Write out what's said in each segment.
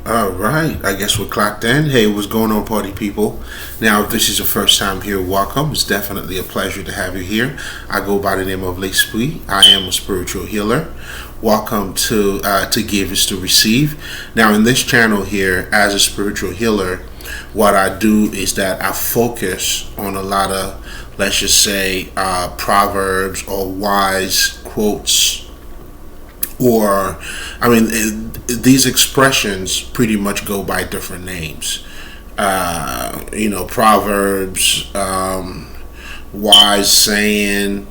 All right, I guess we're clocked in. Hey, what's going on, party people? Now, if this is your first time here, welcome. It's definitely a pleasure to have you here. I go by the name of L'Esprit. I am a spiritual healer. Welcome to Give is to Receive. Now, in this channel here, as a spiritual healer, what I do is that I focus on a lot of, let's just say, proverbs or wise quotes, or these expressions pretty much go by different names. Proverbs, wise saying,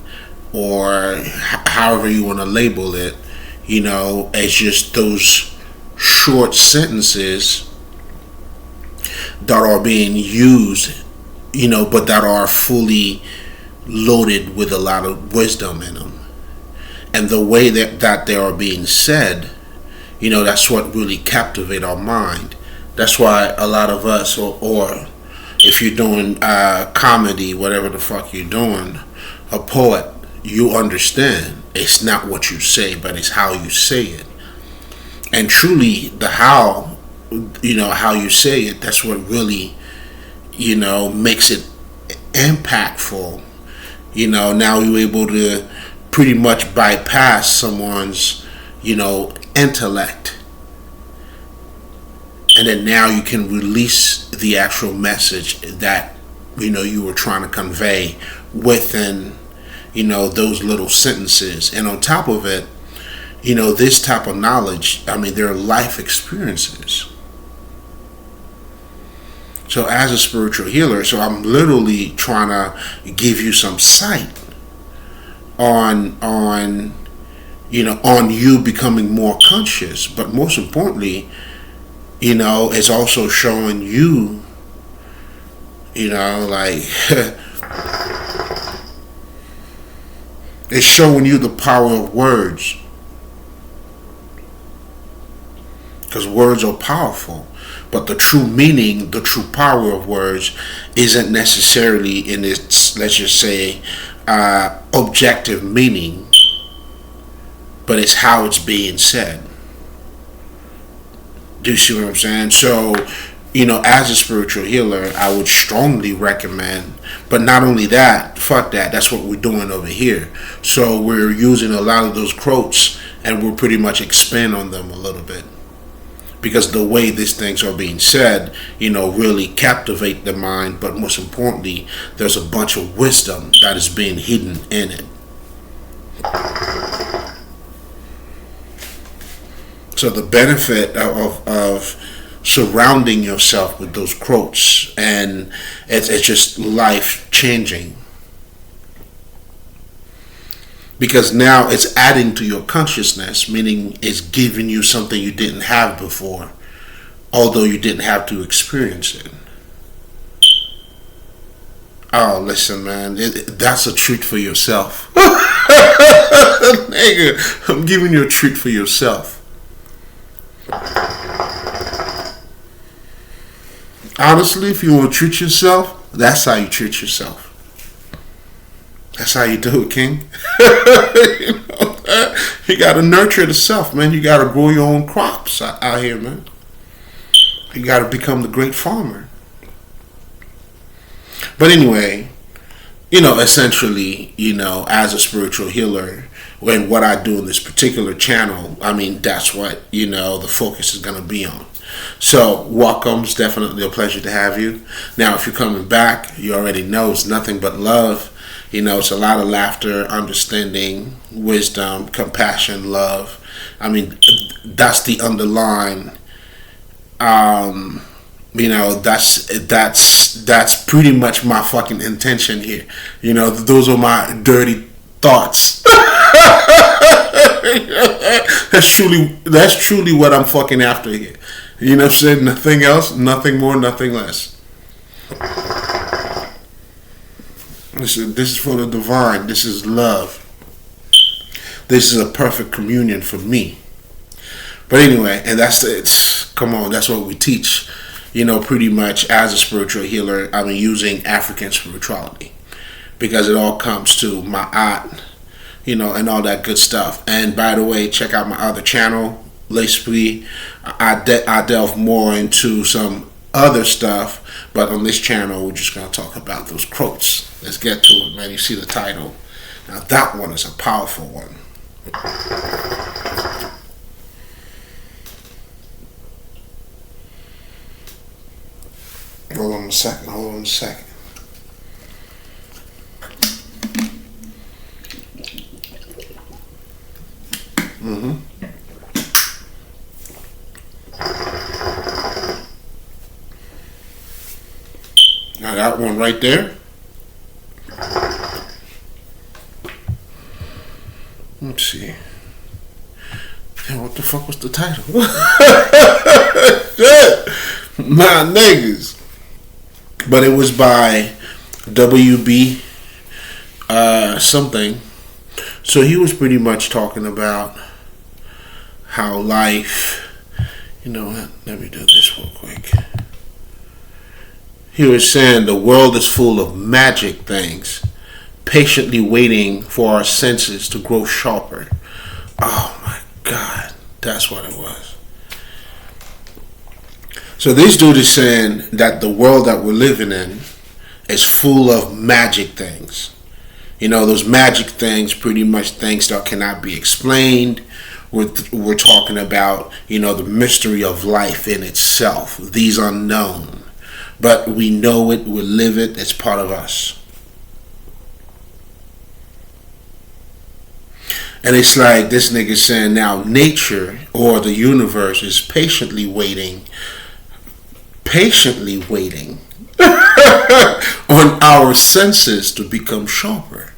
or however you want to label it. It's just those short sentences that are being used, but that are fully loaded with a lot of wisdom in them. And the way that they are being said, that's what really captivate our mind. That's why a lot of us, or if you're doing comedy, whatever the fuck you're doing, a poet, you understand it's not what you say, but it's how you say it. And truly, the how you say it, that's what really, makes it impactful. Now you're able to pretty much bypass someone's, intellect. And then now you can release the actual message that, you were trying to convey within, those little sentences. And on top of it, this type of knowledge, there are life experiences. So as a spiritual healer, so I'm literally trying to give you some sight on you becoming more conscious, but most importantly, it's also showing you, it's showing you the power of words, because words are powerful. But the true meaning, the true power of words isn't necessarily in its, let's just say, objective meaning, but it's how it's being said. Do you see what I'm saying? So, as a spiritual healer, I would strongly recommend, but not only that, fuck that, that's what we're doing over here. So we're using a lot of those quotes and we're pretty much expand on them a little bit. Because the way these things are being said, really captivate the mind, but most importantly, there's a bunch of wisdom that is being hidden in it. So the benefit of surrounding yourself with those quotes, and it's just life changing. Because now it's adding to your consciousness, meaning it's giving you something you didn't have before, although you didn't have to experience it. Oh, listen, man, that's a treat for yourself. Nigga, I'm giving you a treat for yourself. Honestly, if you want to treat yourself, that's how you treat yourself. That's how you do it, King. You gotta nurture the self, man. You gotta grow your own crops out here, man. You gotta become the great farmer. But anyway, essentially, as a spiritual healer, when what I do in this particular channel, that's what, the focus is gonna be on. So, welcome. It's definitely a pleasure to have you. Now, if you're coming back, you already know it's nothing but love. It's a lot of laughter, understanding, wisdom, compassion, love. That's the underlying. That's pretty much my fucking intention here. Those are my dirty thoughts. That's truly what I'm fucking after here. You know what I'm saying? Nothing else, nothing more, nothing less. This is for the divine. This is love. This is a perfect communion for me. But anyway, and that's it. Come on, that's what we teach. Pretty much as a spiritual healer, using African spirituality. Because it all comes to my art, and all that good stuff. And by the way, check out my other channel, l'esprit, I delve more into some other stuff. But on this channel, we're just gonna talk about those quotes. Let's get to it, man. You see the title. Now that one is a powerful one. Hold on a second. Now that one right there. Let's see. Damn, what the fuck was the title? My niggas. But it was by WB something. So he was pretty much talking about how life, you know, let me do this real quick. He was saying the world is full of magic things, patiently waiting for our senses to grow sharper. Oh my God, that's what it was. So this dude is saying that the world that we're living in is full of magic things. You know, those magic things, pretty much things that cannot be explained. We're talking about, you know, the mystery of life in itself, these unknown. But we know it, we live it, it's part of us. And it's like this nigga saying now nature or the universe is patiently waiting on our senses to become sharper.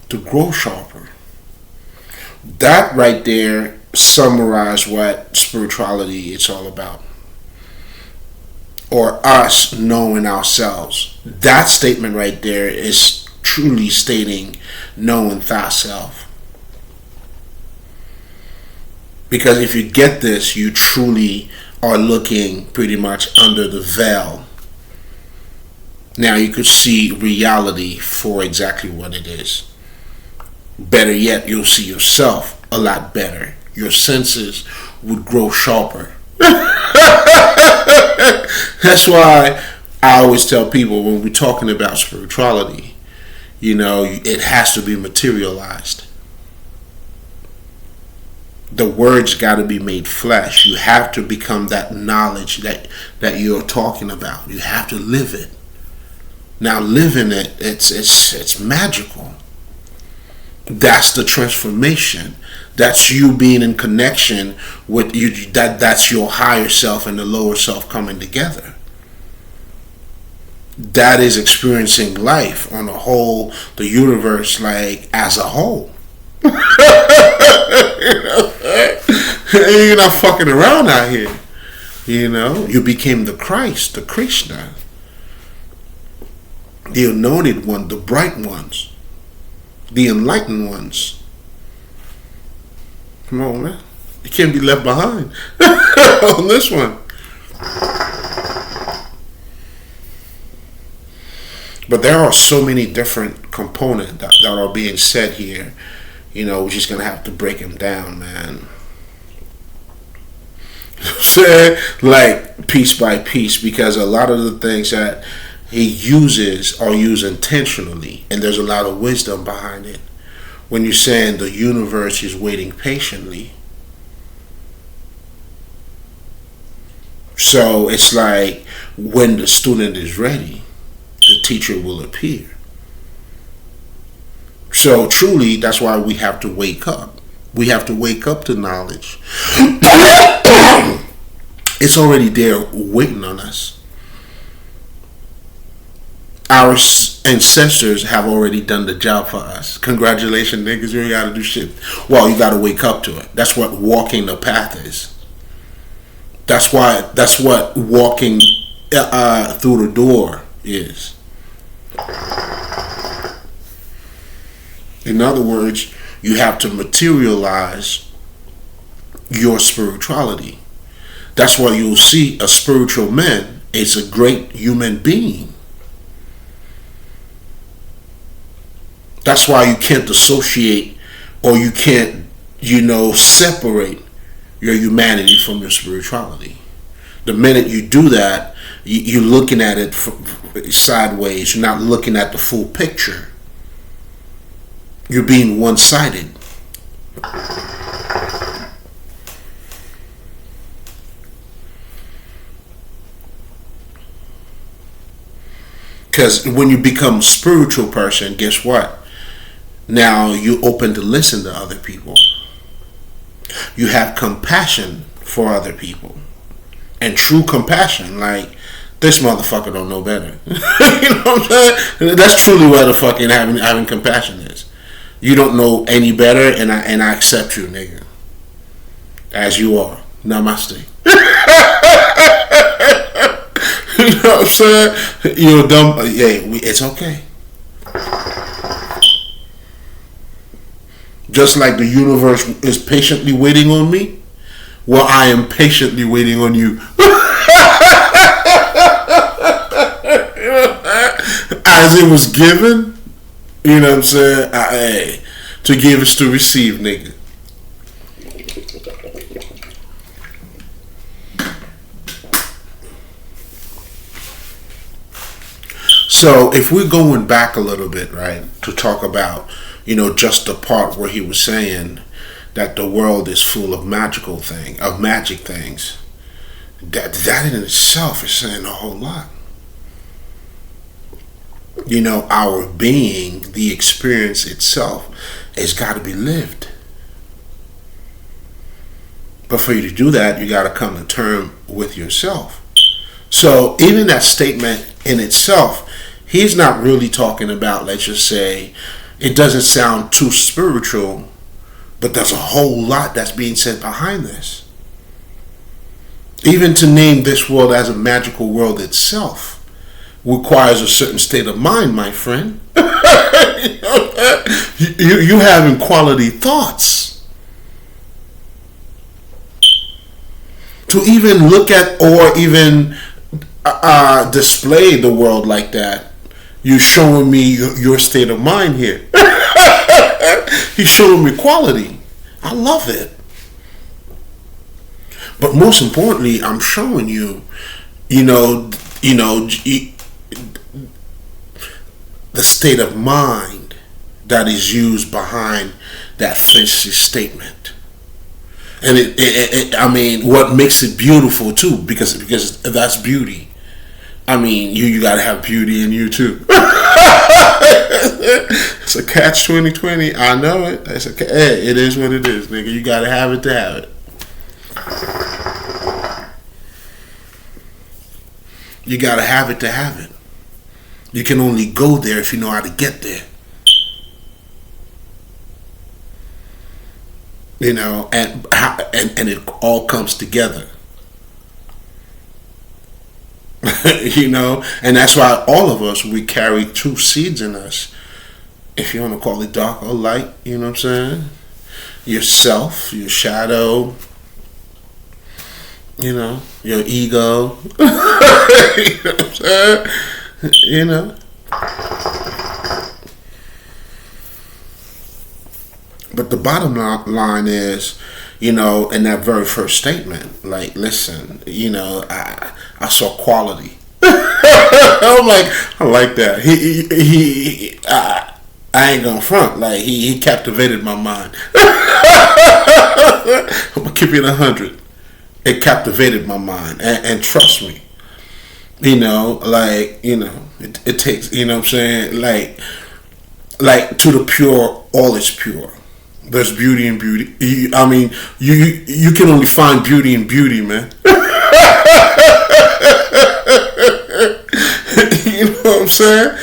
To grow sharper. That right there summarizes what spirituality is all about. Or us knowing ourselves. That statement right there is truly stating knowing thyself. Because if you get this, you truly are looking pretty much under the veil. Now you could see reality for exactly what it is. Better yet, you'll see yourself a lot better. Your senses would grow sharper. That's why I always tell people when we're talking about spirituality, you know, it has to be materialized. The words got to be made flesh. You have to become that knowledge that you're talking about. You have to live it. Now, living it, it's magical. That's the transformation. That's you being in connection with you. That's your higher self and the lower self coming together. That is experiencing life on the whole, the universe, like as a whole. You're not fucking around out here. You know, you became the Christ, the Krishna, the anointed one, the bright ones, the enlightened ones. Come on, man. You can't be left behind on this one. But there are so many different components that are being said here. You know, we're just going to have to break them down, man. Like piece by piece, because a lot of the things that he uses are used intentionally, and there's a lot of wisdom behind it. When you're saying the universe is waiting patiently, so it's like when the student is ready, the teacher will appear. So truly, that's why we have to wake up. We have to wake up to knowledge. It's already there waiting on us. Our ancestors have already done the job for us. Congratulations, niggas. You ain't got to do shit. Well, you got to wake up to it. That's what walking the path is. That's what walking through the door is. In other words, you have to materialize your spirituality. That's why you'll see a spiritual man is a great human being. That's why you can't dissociate, or you can't, separate your humanity from your spirituality. The minute you do that, you're looking at it sideways. You're not looking at the full picture. You're being one-sided. Because when you become a spiritual person, guess what? Now you're open to listen to other people. You have compassion for other people. And true compassion, like, this motherfucker don't know better. You know what I'm saying? That's truly what the fucking having compassion is. You don't know any better, and I accept you, nigga. As you are. Namaste. You know what I'm saying? You're dumb. Yeah, it's okay. Just like the universe is patiently waiting on me, well, I am patiently waiting on you. As it was given, you know what I'm saying? To give is to receive, nigga. So if we're going back a little bit, right, to talk about, just the part where he was saying that the world is full of magic things, that in itself is saying a whole lot. Our being, the experience itself, has got to be lived. But for you to do that, you got to come to terms with yourself. So even that statement in itself, he's not really talking about, let's just say, it doesn't sound too spiritual, but there's a whole lot that's being said behind this. Even to name this world as a magical world itself requires a certain state of mind, my friend. You having quality thoughts. To even look at or even display the world like that, you're showing me your state of mind here. He's showing me quality. I love it. But most importantly, I'm showing you, the state of mind that is used behind that fancy statement. And what makes it beautiful too, because that's beauty. You gotta have beauty in you too. It's a catch 2020. I know it. Hey, it is what it is, nigga. You gotta have it to have it. You gotta have it to have it. You can only go there if you know how to get there. And it all comes together. And that's why all of us, we carry two seeds in us. If you want to call it dark or light, you know what I'm saying? Yourself, your shadow, your ego. You know what I'm saying? But the bottom line is, in that very first statement, like, listen, I saw quality. I'm like, I like that. I ain't gonna front. Like, he captivated my mind. I'm gonna keep it 100. It captivated my mind, and trust me, it takes, what I'm saying, like to the pure, all is pure. There's beauty in beauty. You can only find beauty in beauty, man. You know what I'm saying?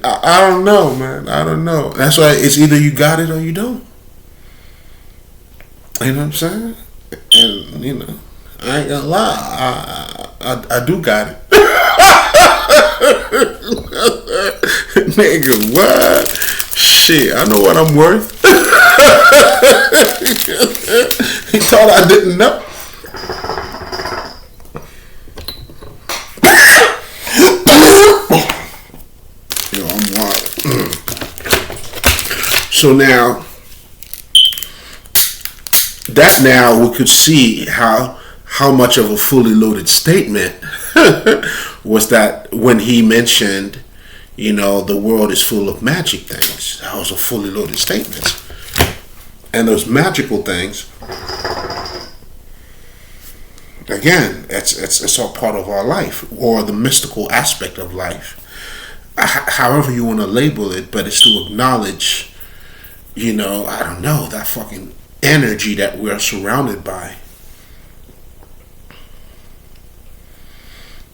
I don't know, man. I don't know. That's why it's either you got it or you don't. You know what I'm saying? And, I ain't gonna lie. I do got it. Nigga, what? Shit, I know what I'm worth. He thought I didn't know. Yo, I'm wild. So now we could see how much of a fully loaded statement was that when he mentioned, the world is full of magic things. That was a fully loaded statement. And those magical things, again, it's all part of our life, or the mystical aspect of life. However you want to label it, but it's to acknowledge, I don't know, that fucking energy that we're surrounded by.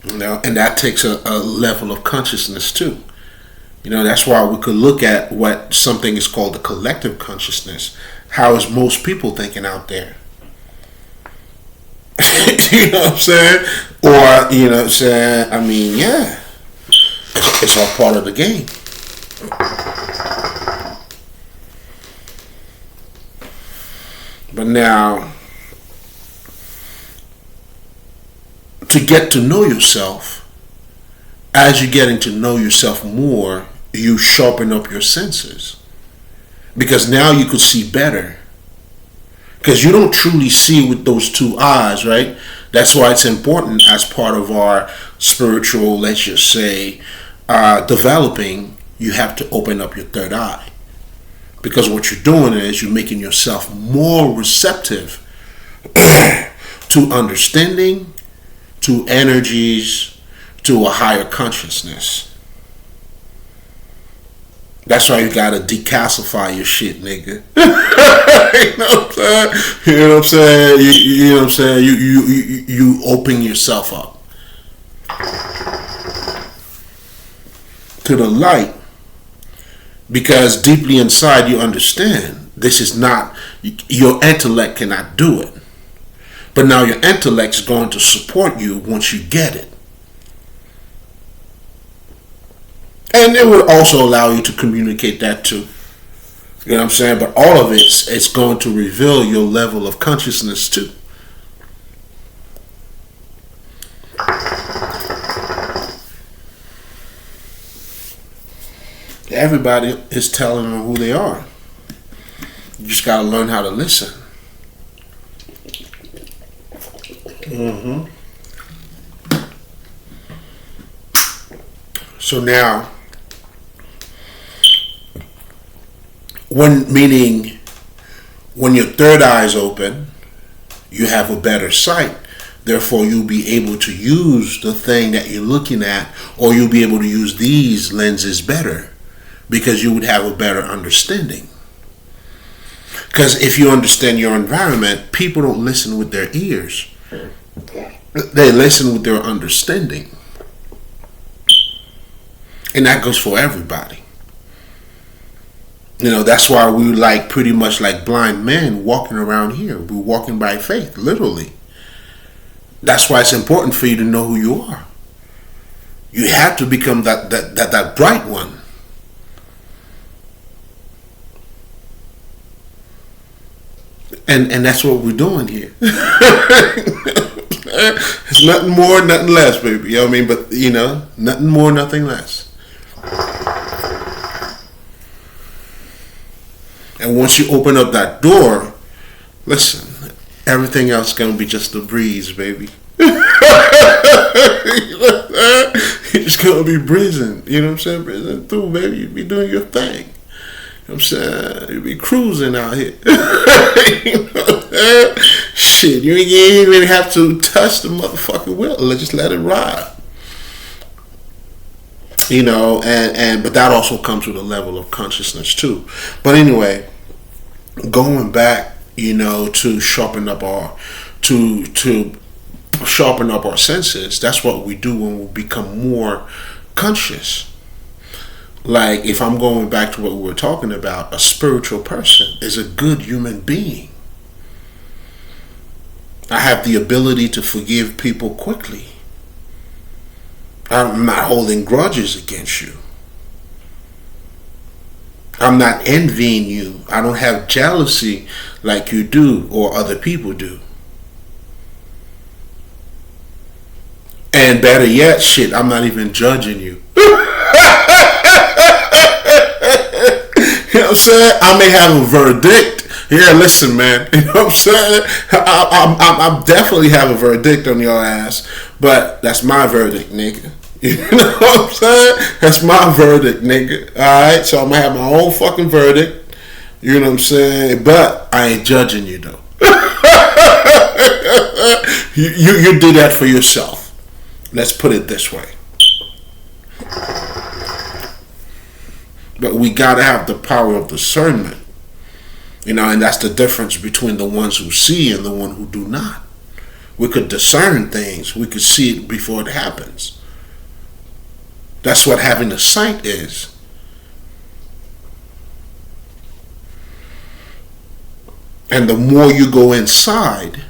And that takes a level of consciousness too. That's why we could look at what something is called the collective consciousness. How is most people thinking out there? You know what I'm saying? Or, I mean, yeah. It's all part of the game. But now, to get to know yourself, as you're getting to know yourself more, you sharpen up your senses. Because now you could see better. Because you don't truly see with those two eyes, right? That's why it's important as part of our spiritual, let's just say, developing, you have to open up your third eye. Because what you're doing is you're making yourself more receptive to understanding, to energies, to a higher consciousness. That's why you gotta decalcify your shit, nigga. You know what I'm saying? You know what I'm saying? You know what I'm saying? You open yourself up to the light, because deeply inside you understand this is not, your intellect cannot do it. But now your intellect's going to support you once you get it. And it would also allow you to communicate that too. You know what I'm saying? But all of it's going to reveal your level of consciousness too. Everybody is telling them who they are. You just got to learn how to listen. So now, when your third eye is open, you have a better sight. Therefore, you'll be able to use the thing that you're looking at, or you'll be able to use these lenses better, because you would have a better understanding. Because if you understand your environment, people don't listen with their ears. They listen with their understanding. And that goes for everybody. That's why we pretty much like blind men walking around here. We're walking by faith, literally. That's why it's important for you to know who you are. You have to become that bright one. And that's what we're doing here. It's nothing more, nothing less, baby. You know what I mean? But, nothing more, nothing less. And once you open up that door, listen, everything else is going to be just a breeze, baby. You're just going to be breezing. You know what I'm saying? Breezing through, baby. You be doing your thing. You know what I'm saying? You be cruising out here. You know what I'm saying? Shit, you ain't even have to touch the motherfucking wheel. Just let it ride. But that also comes with a level of consciousness too. But anyway, going back, to sharpen up our senses. That's what we do when we become more conscious. Like, if I'm going back to what we were talking about, a spiritual person is a good human being. I have the ability to forgive people quickly. I'm not holding grudges against you. I'm not envying you. I don't have jealousy like you do or other people do. And better yet, shit, I'm not even judging you. You know what I'm saying? I may have a verdict. Yeah, listen, man. You know what I'm saying? I definitely have a verdict on your ass, but that's my verdict, nigga. You know what I'm saying? That's my verdict, nigga. Alright, so I'm gonna have my own fucking verdict. You know what I'm saying? But I ain't judging you, though. You do that for yourself. Let's put it this way. But we gotta have the power of discernment. You know, and that's the difference between the ones who see and the one who do not. We could discern things. We could see it before it happens. That's what having a sight is. And the more you go inside,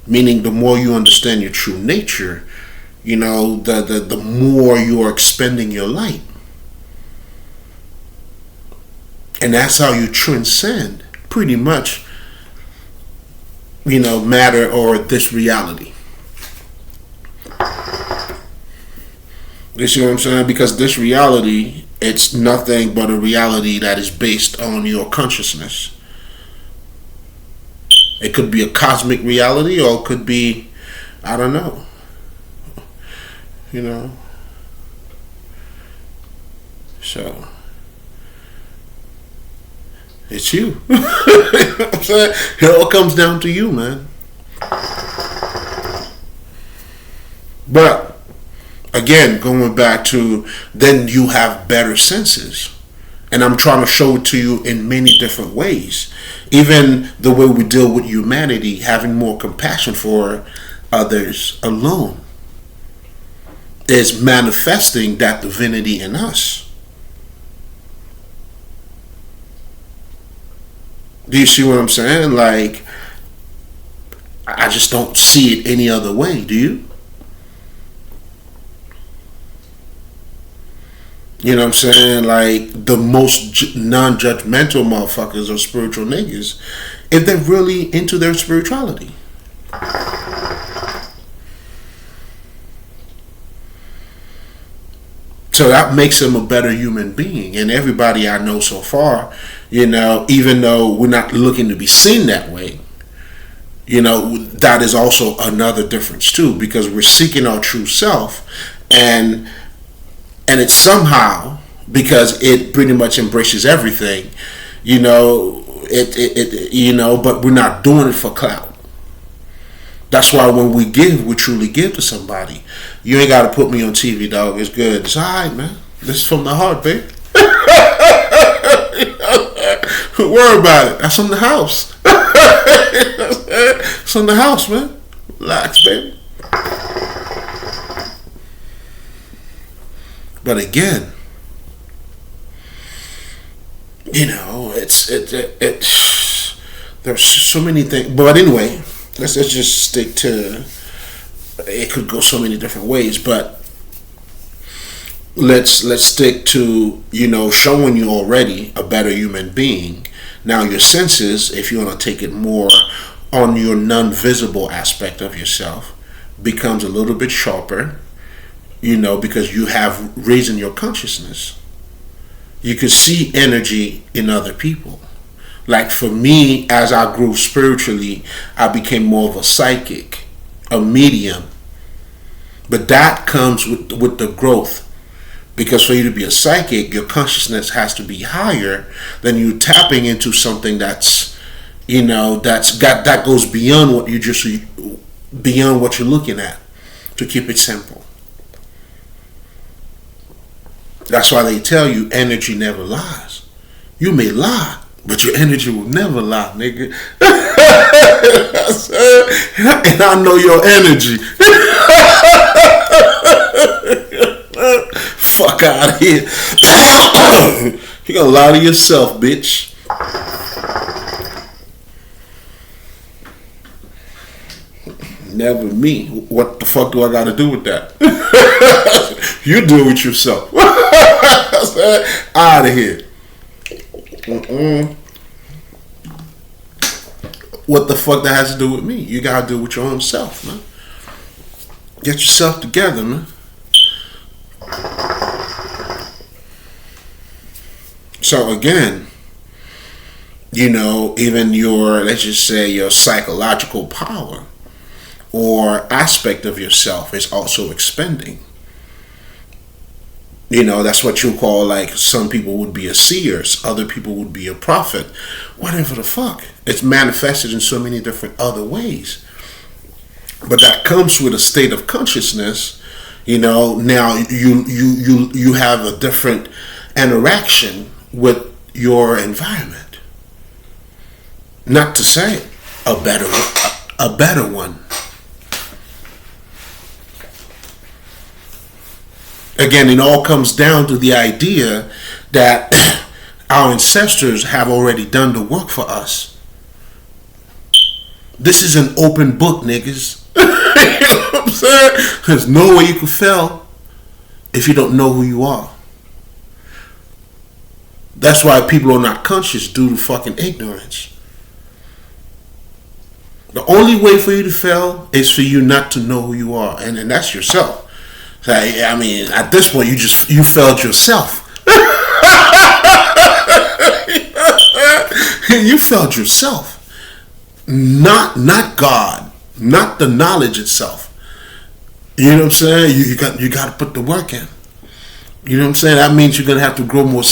meaning the more you understand your true nature, you know, the more you are expending your light. And that's how you transcend, pretty much, you know, matter or this reality. You see what I'm saying? Because this reality, it's nothing but a reality that is based on your consciousness. It could be a cosmic reality, or it could be, I don't know. You know? So, it's you. You know what I'm saying? It all comes down to you, man. But, again, going back to, then you have better senses. And I'm trying to show it to you in many different ways. Even the way we deal with humanity, having more compassion for others alone, is manifesting that divinity in us. Do you see what I'm saying? Like, I just don't see it any other way. Do you? You know what I'm saying? Like, the most non-judgmental motherfuckers are spiritual niggas if they're really into their spirituality. So that makes them a better human being. And everybody I know so far, you know, even though we're not looking to be seen that way, you know, that is also another difference too, because we're seeking our true self, and it's somehow, because it pretty much embraces everything, you know, it you know, but we're not doing it for clout. That's why when we give, we truly give to somebody. You ain't got to put me on TV, dog. It's good. It's all right, man. This is from the heart, baby. Don't worry about it. That's from the house. It's from the house, man. Relax, baby. But again, you know, it's there's so many things. But anyway, let's just stick to. It could go so many different ways, but let's stick to, you know, showing you already a better human being. Now your senses, if you want to take it more on your non-visible aspect of yourself, becomes a little bit sharper, you know, because you have raising your consciousness. You could see energy in other people. Like for me, as I grew spiritually, I became more of a psychic, a medium. But that comes with the growth. Because for you to be a psychic, your consciousness has to be higher than you tapping into something that's, you know, that goes beyond what beyond what you're looking at, to keep it simple. That's why they tell you energy never lies. You may lie, but your energy will never lie, nigga. And I know your energy. Fuck out of here. You gonna lie to yourself, bitch. Never me. What the fuck do I gotta do with that? You do it with yourself. Out of here. What the fuck that has to do with me? You gotta do it with your own self, man. Get yourself together, man. So again, even your, let's just say, your psychological power or aspect of yourself is also expanding. That's what you call, like, some people would be a seer, other people would be a prophet, whatever the fuck. It's manifested in so many different other ways. But that comes with a state of consciousness. Now you have a different interaction with your environment. Not to say a better one. Again, it all comes down to the idea that our ancestors have already done the work for us. This is an open book, niggas. You know what I'm saying? There's no way you can fail if you don't know who you are. That's why people are not conscious due to fucking ignorance. The only way for you to fail is for you not to know who you are, and that's yourself. I mean, at this point, you failed yourself. You failed yourself. Not God, not the knowledge itself. You know what I'm saying? You got to put the work in. You know what I'm saying? That means you're gonna have to grow more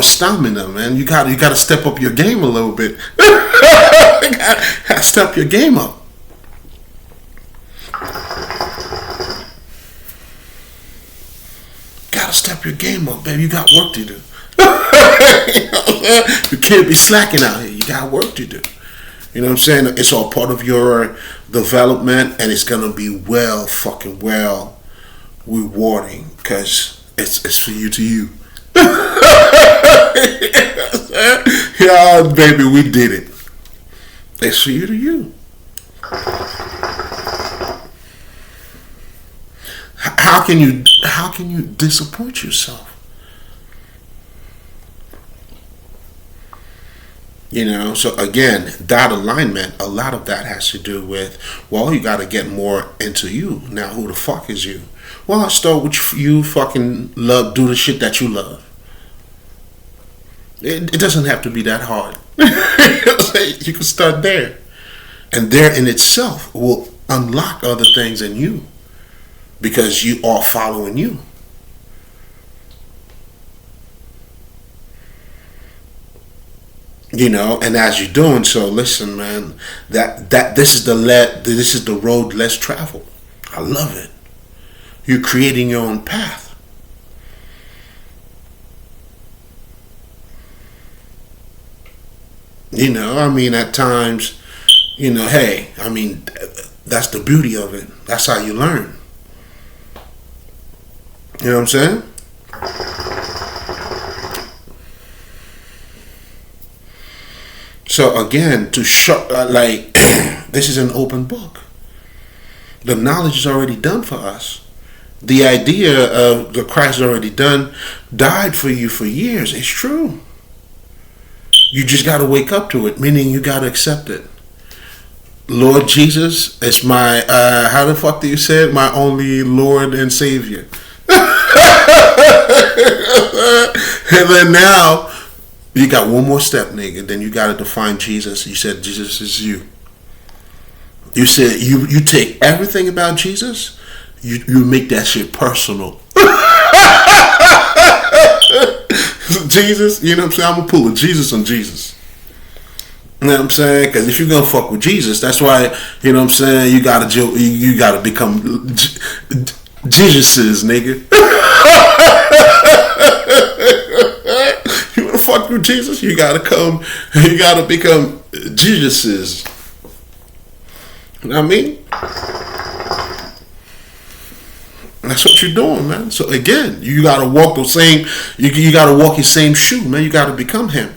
stamina, man. You got to step up your game a little bit. You got to step your game up. Gotta step your game up, baby. You got work to do. You can't be slacking out here. You got work to do. You know what I'm saying? It's all part of your development, and it's gonna be fucking well rewarding, because it's for you to you. Yeah, baby, we did it. It's for you to you. How can you disappoint yourself? So again, that alignment, a lot of that has to do with, well, you got to get more into you. Now, who the fuck is you? Well, I start with you. Fucking love, do the shit that you love. It doesn't have to be that hard. You can start there, and there in itself will unlock other things in you, because you are following you. And as you're doing so, listen, man, that this is the road less traveled. I love it. You're creating your own path. I mean, at times, hey, I mean, that's the beauty of it. That's how you learn. You know what I'm saying? So again, to show, like, this is an open book. The knowledge is already done for us. The idea of the Christ already died for you for years. It's true. You just got to wake up to it, meaning you got to accept it. Lord Jesus, it's my, how the fuck do you say it? My only Lord and Savior. And then now, you got one more step, nigga. Then you got to define Jesus. You said Jesus is you. You said you take everything about Jesus, you make that shit personal. Jesus, you know what I'm saying? I'm gonna pull a Jesus on Jesus. You know what I'm saying? Because if you're gonna fuck with Jesus, that's why, you know what I'm saying, you gotta become Jesus's, nigga. You wanna fuck with Jesus? You gotta become Jesus's. You know what I mean? That's what you're doing, man. So again, you gotta walk the same. You gotta walk your same shoe, man. You gotta become him,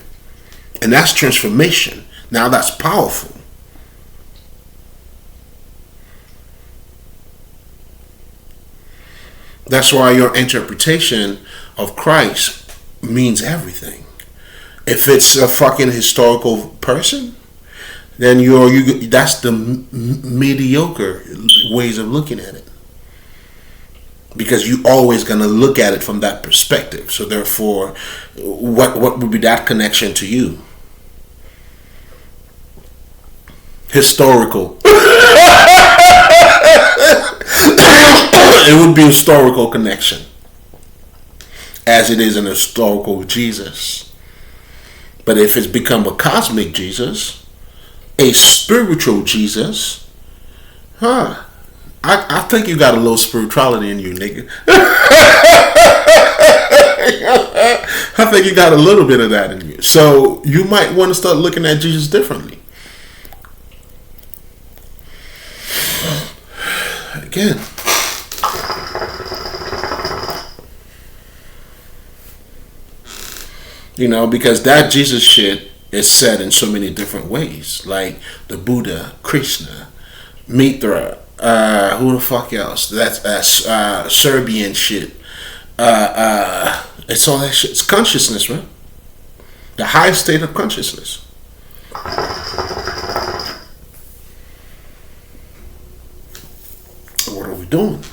and that's transformation. Now that's powerful. That's why your interpretation of Christ means everything. If it's a fucking historical person, then that's the mediocre ways of looking at it. Because you're always going to look at it from that perspective. So therefore, what would be that connection to you? Historical. It would be a historical connection, as it is an historical Jesus. But if it's become a cosmic Jesus, a spiritual Jesus, I think you got a little spirituality in you, nigga. I think you got a little bit of that in you. So you might want to start looking at Jesus differently. Again, because that Jesus shit is said in so many different ways, like the Buddha, Krishna, Mithra, who the fuck else? That's Serbian shit. It's all that shit. It's consciousness, right? The highest state of consciousness. What are we doing?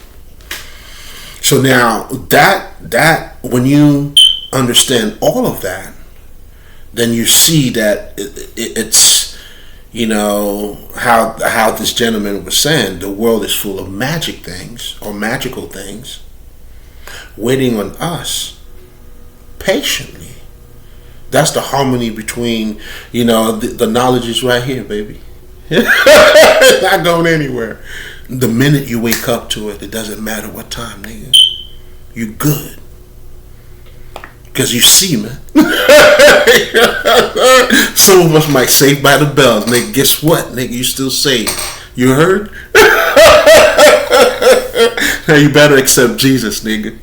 So now that when you understand all of that, then you see that it's how this gentleman was saying the world is full of magic things or magical things waiting on us patiently. That's the harmony between the knowledge is right here, baby. It's not going anywhere. The minute you wake up to it, it doesn't matter what time, nigga. You good. Because you see, man. Some of us might save by the bells, nigga. Guess what, nigga? You still saved. You heard? Now you better accept Jesus, nigga.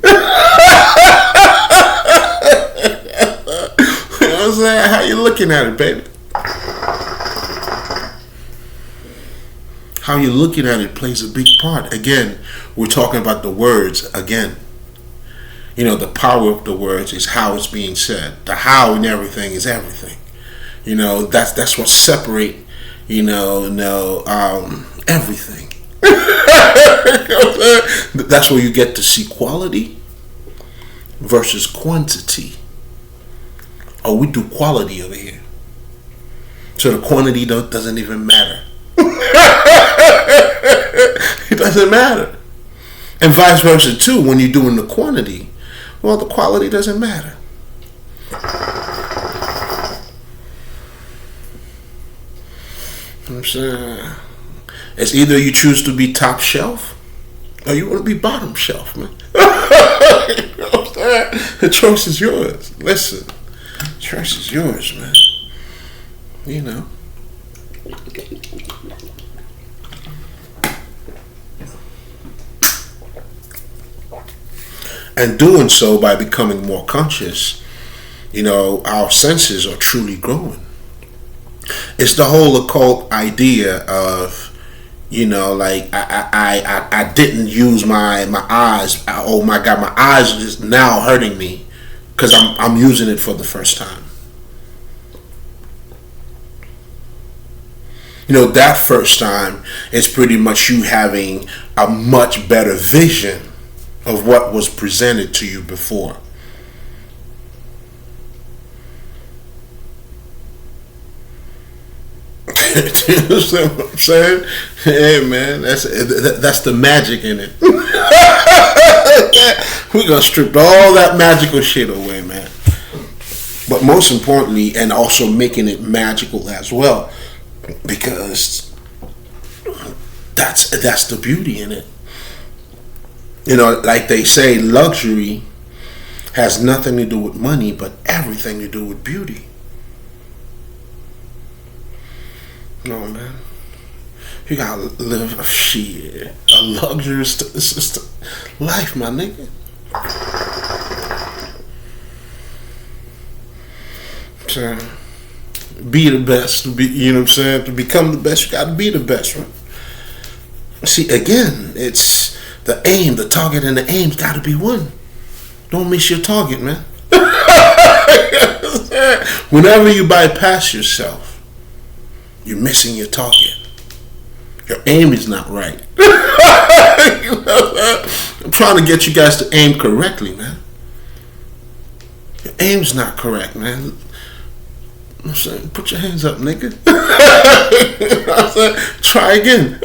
You know what I'm saying? How you looking at it, baby? How you looking at it plays a big part. Again, we're talking about the words again. The power of the words is how it's being said. The how and everything is everything. That's what separate, everything. That's where you get to see quality versus quantity. Oh, we do quality over here. So the quantity doesn't even matter. It doesn't matter. And vice versa too, when you're doing the quantity, well, the quality doesn't matter. I'm saying it's either you choose to be top shelf or you want to be bottom shelf, man. The choice is yours. Listen, the choice is yours, man. And doing so by becoming more conscious, our senses are truly growing. It's the whole occult idea of, like I didn't use my eyes. Oh my God, my eyes is now hurting me because I'm using it for the first time. That first time is pretty much you having a much better vision of what was presented to you before. You understand what I'm saying? Hey man, that's the magic in it. We're gonna strip all that magical shit away, man. But most importantly, and also making it magical as well, because that's the beauty in it. Like they say, luxury has nothing to do with money, but everything to do with beauty. No, man. You gotta live a luxurious life, my nigga. So, be the best. To become the best, you gotta be the best, right? See, again, it's the aim, the target, and the aim's got to be one. Don't miss your target, man. Whenever you bypass yourself, you're missing your target. Your aim is not right. I'm trying to get you guys to aim correctly, man. Your aim's not correct, man. I'm saying, put your hands up, nigga. I'm saying, try again.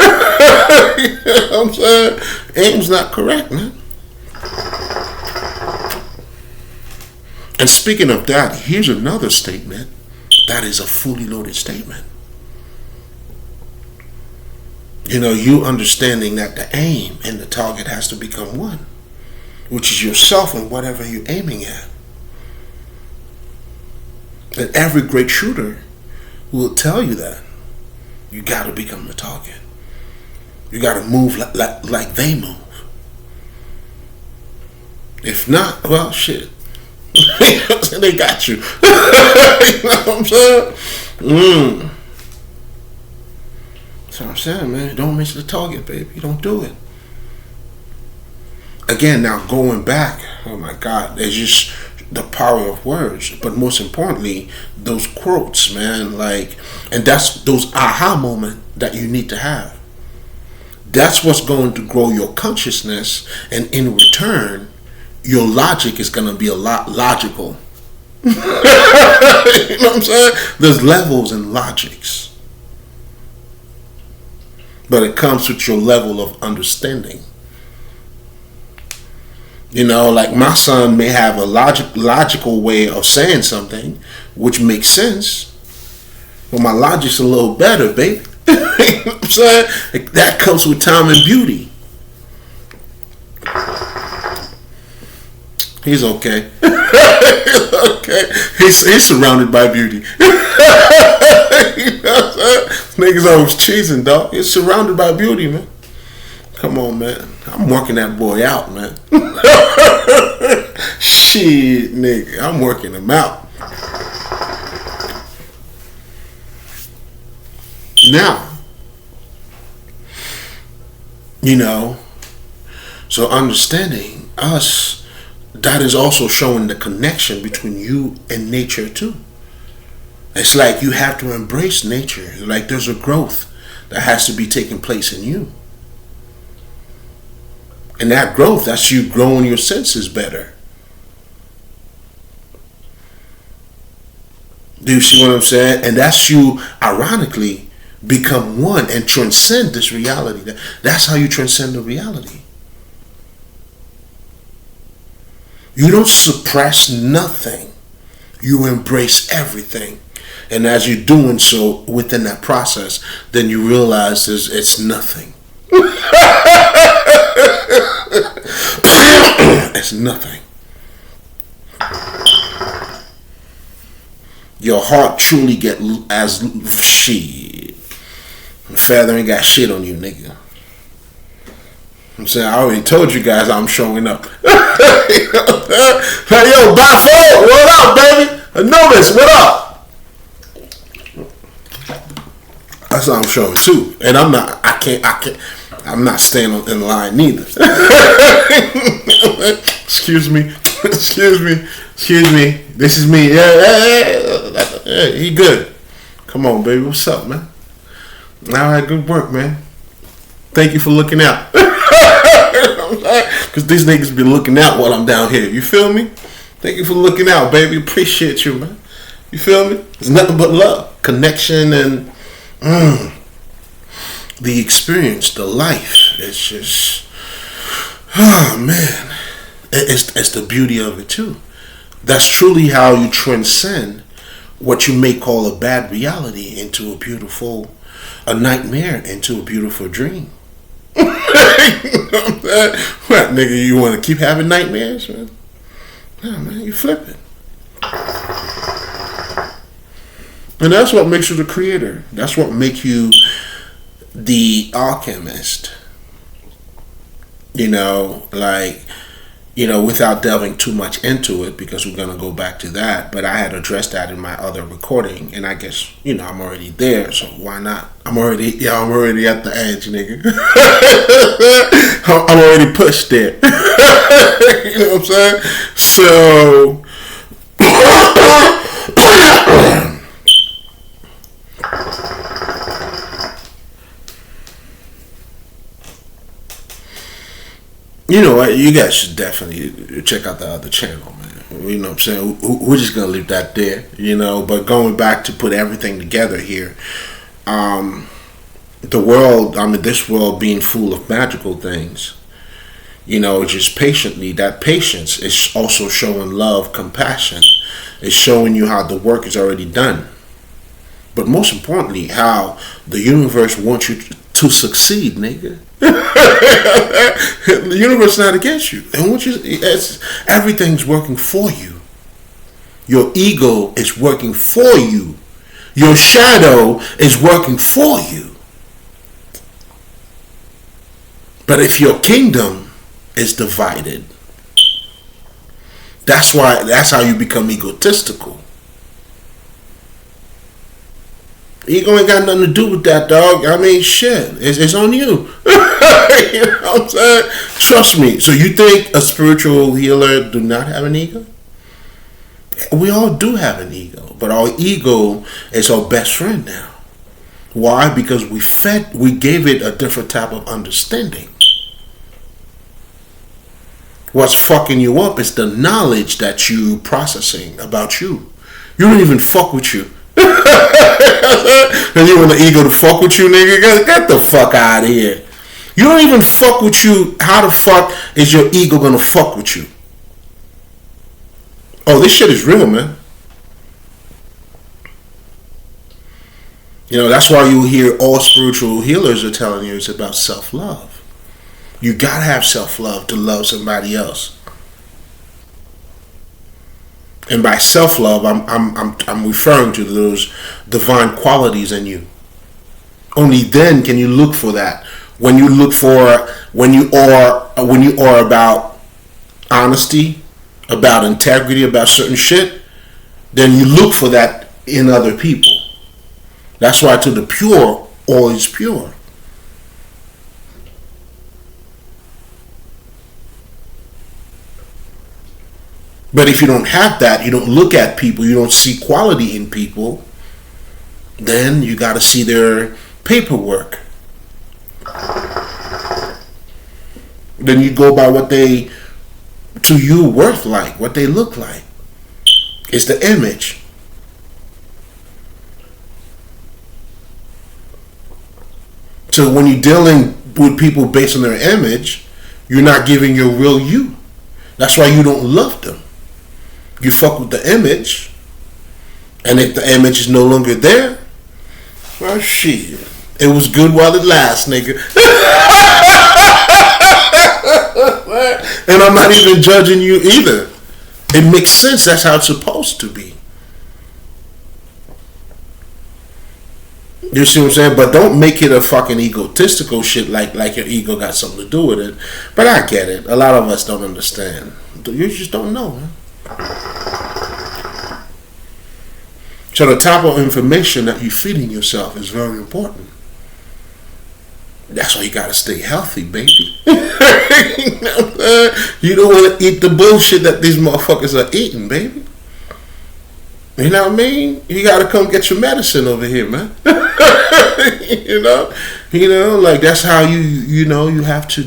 I'm saying, aim's not correct, man. And speaking of that, here's another statement that is a fully loaded statement. You understanding that the aim and the target has to become one, which is yourself and whatever you're aiming at. And every great shooter will tell you that you got to become the target. You got to move like they move. If not, well, shit. They got you. You know what I'm saying? That's what I'm saying, man. Don't miss the target, baby. Don't do it. Again, now going back, oh my God, there's just the power of words. But most importantly, those quotes, man, and that's those aha moment that you need to have. That's what's going to grow your consciousness, and in return, your logic is going to be a lot logical. You know what I'm saying? There's levels in logics. But it comes with your level of understanding. Like my son may have a logical way of saying something, which makes sense. But my logic's a little better, baby. You know what I'm saying? That comes with time and beauty. He's okay. Okay. He's surrounded by beauty. You know what I'm saying? Niggas always cheesing, dog. He's surrounded by beauty, man. Come on, man. I'm working that boy out, man. Shit, nigga. I'm working him out. Now, so understanding us, that is also showing the connection between you and nature too. It's like you have to embrace nature. Like there's a growth that has to be taking place in you. And that growth, that's you growing your senses better. Do you see what I'm saying? And that's you, ironically, become one and transcend this reality. That's how you transcend the reality. You don't suppress nothing. You embrace everything. And as you're doing so within that process, then you realize it's nothing. It's nothing. Your heart truly get as shit. Feather ain't got shit on you, nigga. I'm saying, I already told you guys I'm showing up. Hey, yo, Bafo, what up, baby? Anubis, what up? That's how I'm showing too. And I'm not staying in line neither. Excuse me. This is me. Yeah, he good. Come on, baby. What's up, man? All right, good work, man. Thank you for looking out. Because these niggas be looking out while I'm down here. You feel me? Thank you for looking out, baby. Appreciate you, man. You feel me? It's nothing but love, connection, and the experience, the life. It's just, oh man, it's the beauty of it too. That's truly how you transcend what you may call a bad reality into a nightmare into a beautiful dream. You know what, nigga? You want to keep having nightmares, man? No, man, you flip it. And that's what makes you the creator. That's what makes you the alchemist. Without delving too much into it, because we're going to go back to that. But I had addressed that in my other recording, and I guess, I'm already there, so why not? I'm already at the edge, nigga. I'm already pushed there. You know what I'm saying? So, you know what? You guys should definitely check out the other channel, man. You know what I'm saying? We're just going to leave that there, But going back to put everything together here, The world, this world being full of magical things, just patiently, that patience is also showing love, compassion. It's showing you how the work is already done. But most importantly, how the universe wants you to succeed, nigga. The universe is not against you. And everything's working for you. Your ego is working for you. Your shadow is working for you. But if your kingdom is divided, that's how you become egotistical. Ego ain't got nothing to do with that, dog. Shit. It's on you. You know what I'm saying? Trust me. So you think a spiritual healer do not have an ego? We all do have an ego. But our ego is our best friend now. Why? Because we gave it a different type of understanding. What's fucking you up is the knowledge that you processing about you. You don't even fuck with you. And you want the ego to fuck with you, nigga? Get the fuck out of here. You don't even fuck with you. How the fuck is your ego gonna fuck with you? Oh, this shit is real, man. That's why you hear all spiritual healers are telling you it's about self-love. You gotta have self-love to love somebody else. And by self-love, I'm referring to those divine qualities in you. Only then can you look for that. When you are about honesty, about integrity, about certain shit, then you look for that in other people. That's why to the pure, all is pure. But if you don't have that, you don't look at people, you don't see quality in people, then you got to see their paperwork. Then you go by what they, to you, worth like, what they look like. It's the image. So when you're dealing with people based on their image, you're not giving your real you. That's why you don't love them. You fuck with the image, and if the image is no longer there, well, shit. It was good while it lasts, nigga. And I'm not even judging you either. It makes sense. That's how it's supposed to be. You see what I'm saying? But don't make it a fucking egotistical shit like your ego got something to do with it. But I get it. A lot of us don't understand. You just don't know, man. So the type of information that you're feeding yourself is very important. That's why you gotta stay healthy, baby. You don't want to eat the bullshit that these motherfuckers are eating, baby. You know what I mean? You gotta come get your medicine over here, man. Like that's how you have to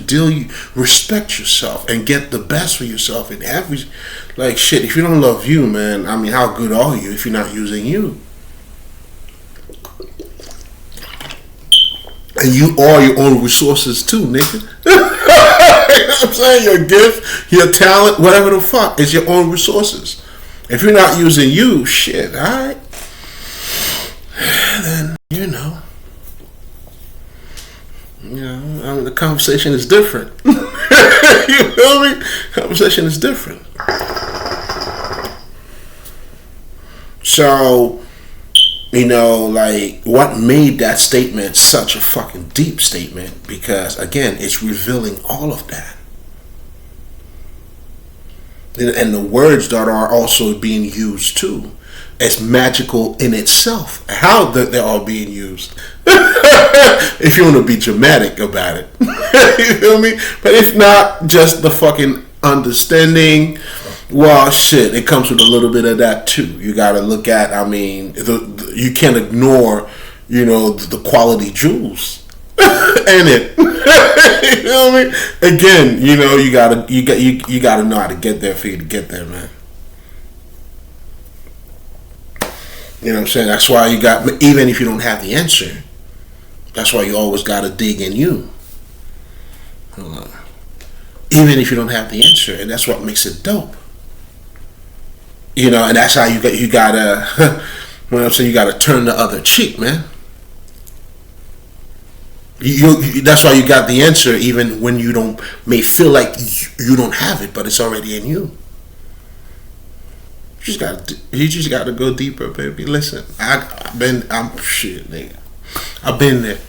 respect yourself and get the best for yourself in every, like shit. If you don't love you, man, how good are you if you're not using you? And you are your own resources too, nigga. You know what I'm saying? Your gift, your talent, whatever the fuck, is your own resources. If you're not using you, shit, alright. Then, the conversation is different. You feel me? Conversation is different. So, what made that statement such a fucking deep statement? Because, again, it's revealing all of that. And the words that are also being used too. It's magical in itself. How they're all being used. If you want to be dramatic about it. You feel me? But if not, just the fucking understanding. Well, shit, it comes with a little bit of that too. You got to look at, you can't ignore, the quality jewels in it. You feel me? Again, you gotta know how to get there for you to get there, man. You know what I'm saying? That's why even if you don't have the answer, That's why you always gotta dig in you. Even if you don't have the answer, and that's what makes it dope. And that's how you gotta. When I'm saying you gotta turn the other cheek, man. That's why you got the answer, even when you may feel like you don't have it, but it's already in you. You just gotta go deeper, baby. Listen, I'm shit, nigga. I've been there.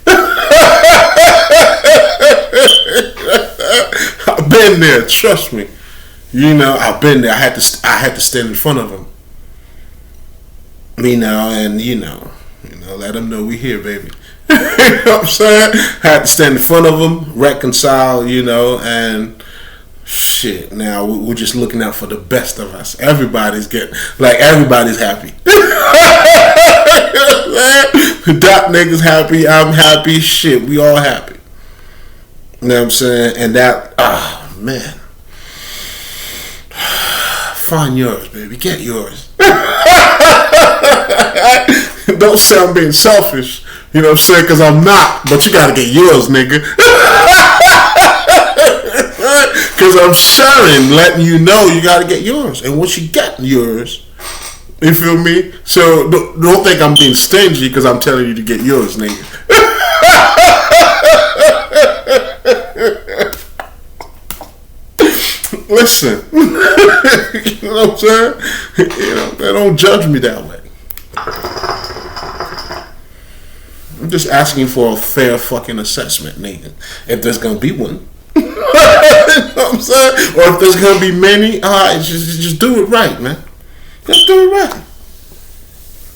I've been there. Trust me. I've been there. I had to stand in front of him. And let them know we here, baby. You know what I'm saying? I had to stand in front of them, reconcile, and shit. Now we're just looking out for the best of us. Everybody's happy. Doc niggas happy. I'm happy. Shit, we all happy. You know what I'm saying? And that, man. Find yours, baby. Get yours. Don't say I'm being selfish. You know what I'm saying? Because I'm not. But you got to get yours, nigga. Because I'm sharing, letting you know you got to get yours. And once you get yours, you feel me? So don't think I'm being stingy because I'm telling you to get yours, nigga. Listen, you know what I'm saying? They don't judge me that way. I'm just asking for a fair fucking assessment, nigga. If there's gonna be one, you know what I'm saying? Or if there's gonna be many, alright, just do it right, man. Just do it right.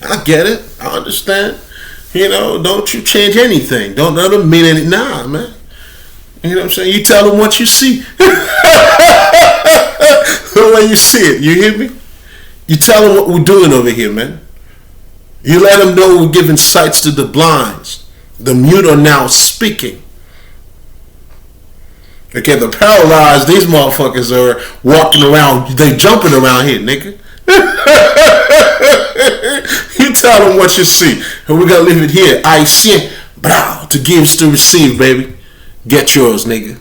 I get it. I understand. Don't you change anything. Don't let them mean anything. Nah, man. You know what I'm saying? You tell them what you see. The way you see it. You hear me? You tell them what we're doing over here, man. You let them know we're giving sights to the blinds. The mute are now speaking. Okay, the paralyzed, these motherfuckers are walking around. They jumping around here, nigga. You tell them what you see. And we're going to leave it here. I see. Bro, to give is to receive, baby. Get yours, nigga.